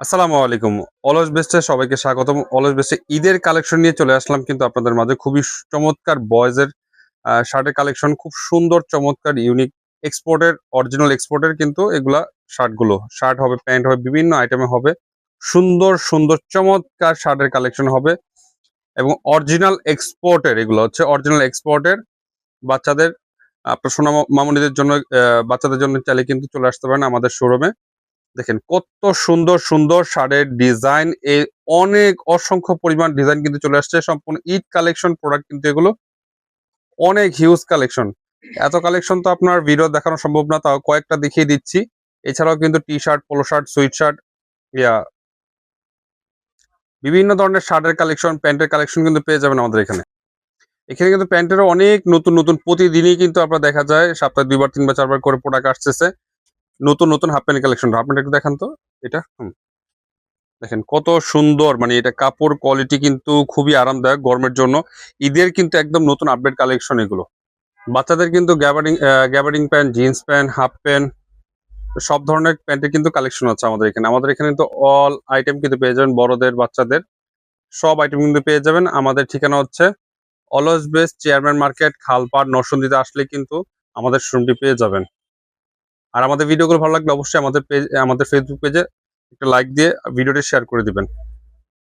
আসসালামু আলাইকুম। অলওয়েজ বেস্টে সবাইকে স্বাগতম। অলওয়েজ বেস্টে ঈদের কালেকশন নিয়ে চলে আসলাম কিন্তু আপনাদের মাঝে। খুবই চমৎকার বয়েজের শার্টের কালেকশন। খুব সুন্দর চমৎকার ইউনিক এক্সপোর্টের অরিজিনাল এক্সপোর্টের কিন্তু এগুলা শার্টগুলো। শার্ট হবে, প্যান্ট হবে, বিভিন্ন আইটেমে হবে। সুন্দর, সুন্দর চমৎকার শার্টের কালেকশন হবে এবং অরিজিনাল এক্সপোর্টের এগুলো হচ্ছে অরিজিনাল এক্সপোর্টের বাচ্চাদের আপনার সোনা মামুনিদের জন্য বাচ্চাদের জন্য চাইলে কিন্তু চলে আসতে পারেন আমাদের শোরুমে। দেখেন কত সুন্দর সুন্দর শাড়ির ডিজাইন অনেক অসংখ্য পরিমাণ ডিজাইন কিন্তু চলে আসছে সম্পূর্ণ ঈদ কালেকশন প্রোডাক্ট কিন্তু এগুলো অনেক হিউজ কালেকশন। এত কালেকশন তো আপনার ভিডিও দেখানো সম্ভব না, তাও কয়েকটা দেখিয়ে দিচ্ছি। এছাড়াও কিন্তু t-shirt, polo shirt, sweatshirt, ইয়া বিভিন্ন ধরনের শার্টের কালেকশন, প্যান্টের কালেকশন কিন্তু পেয়ে যাবেন আমাদের এখানে। এখানে কিন্তু প্যান্টেরও অনেক নতুন নতুন প্রতিদিনই কিন্তু আপনার দেখা যায় সপ্তাহে ২ বার ৩ বার ৪ বার করে প্রোডাক্ট আসতেছে। নতুন নতুন হাফ প্যান্ট কালেকশন আপনারা একটু দেখান তো এটা। দেখেন কত সুন্দর, মানে এটা কাপড় কোয়ালিটি কিন্তু খুবই আরামদায়ক গরমের জন্য। ঈদের কিন্তু একদম নতুন আপডেট কালেকশন এগুলো। বাচ্চাদের কিন্তু gabardine pant, jeans pant, half pant সব ধরনের প্যান্টের কিন্তু কালেকশন আছে আমাদের এখানে। আমাদের এখানে কিন্তু অল আইটেম কিন্তু পেয়ে যাবেন, বড়দের বাচ্চাদের সব আইটেম কিন্তু পেয়ে যাবেন। আমাদের ঠিকানা হচ্ছে অলওয়েজ বেস্ট চেয়ারম্যান মার্কেট, খালপাড়, নরসিংদীতে আসলে কিন্তু আমাদের শোরুমটি পেয়ে যাবেন। আর আমাদের ভিডিওগুলো ভালো লাগলে অবশ্যই আমাদের ফেসবুক পেজে একটা লাইক দিয়ে ভিডিওটি শেয়ার করে দিবেন।